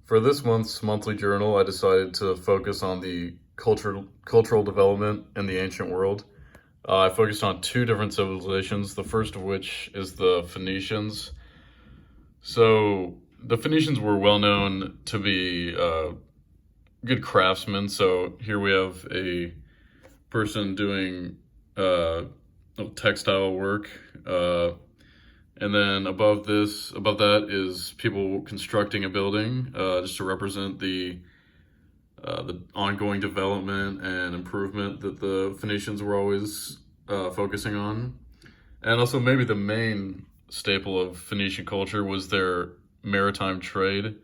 For this month's monthly journal, I decided to focus on the cultural development in the ancient world. I focused on two different civilizations, the first of which is the Phoenicians. So the Phoenicians were well known to be good craftsmen. So here we have a person doing textile work. And then above that is people constructing a building, just to represent the ongoing development and improvement that the Phoenicians were always focusing on. And also maybe the main staple of Phoenician culture was their maritime trade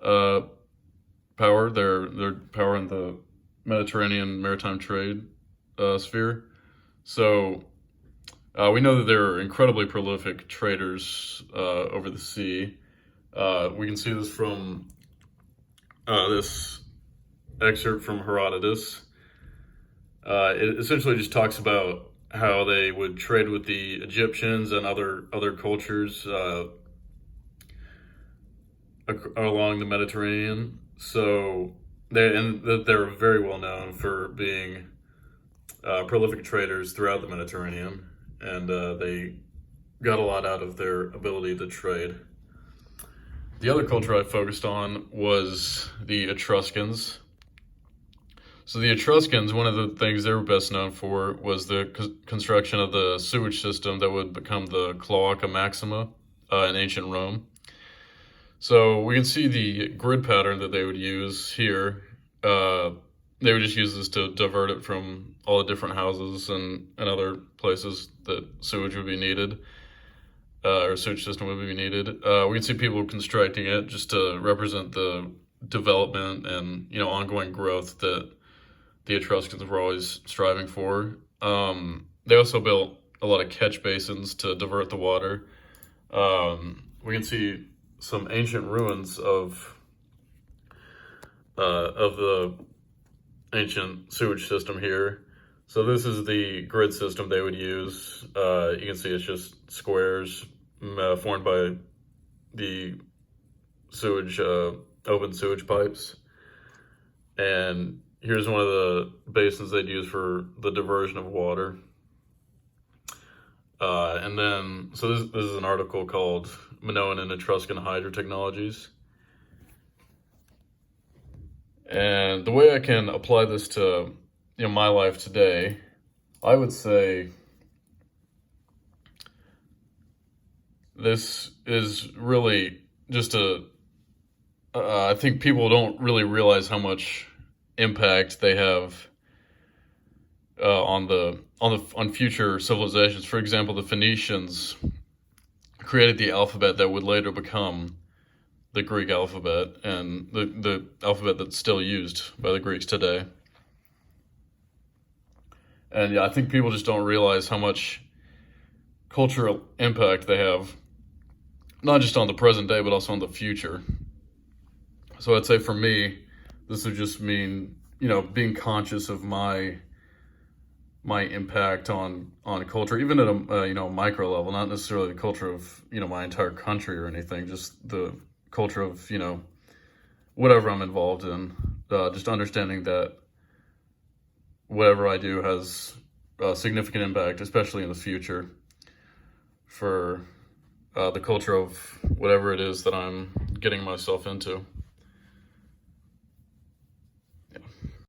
power, their power in the Mediterranean maritime trade sphere. So we know that they're incredibly prolific traders over the sea. We can see this from this excerpt from Herodotus. It essentially just talks about how they would trade with the Egyptians and other cultures along the Mediterranean. So they're very well known for being prolific traders throughout the Mediterranean, and they got a lot out of their ability to trade. The other culture I focused on was the Etruscans. So the Etruscans, one of the things they were best known for was the construction of the sewage system that would become the Cloaca Maxima in ancient Rome. So we can see the grid pattern that they would use here. They would just use this to divert it from all the different houses and other places that sewage would be needed, or sewage system would be needed. We can see people constructing it just to represent the development and ongoing growth that the Etruscans were always striving for. They also built a lot of catch basins to divert the water. We can see some ancient ruins of the ancient sewage system here. So this is the grid system they would use. You can see it's just squares formed by the sewage, open sewage pipes. And here's one of the basins they'd use for the diversion of water. And then, so this is an article called Minoan and Etruscan Hydro Technologies. And the way I can apply this to my life today, I would say this is really just I think people don't really realize how much impact they have on future civilizations. For example, the Phoenicians created the alphabet that would later become the Greek alphabet, and the alphabet that's still used by the Greeks today. And yeah, I think people just don't realize how much cultural impact they have, not just on the present day, but also on the future. So I'd say for me, this would just mean, being conscious of my impact on culture, even at a micro level, not necessarily the culture of, my entire country or anything, just the culture of, whatever I'm involved in, just understanding that whatever I do has a significant impact, especially in the future, for the culture of whatever it is that I'm getting myself into.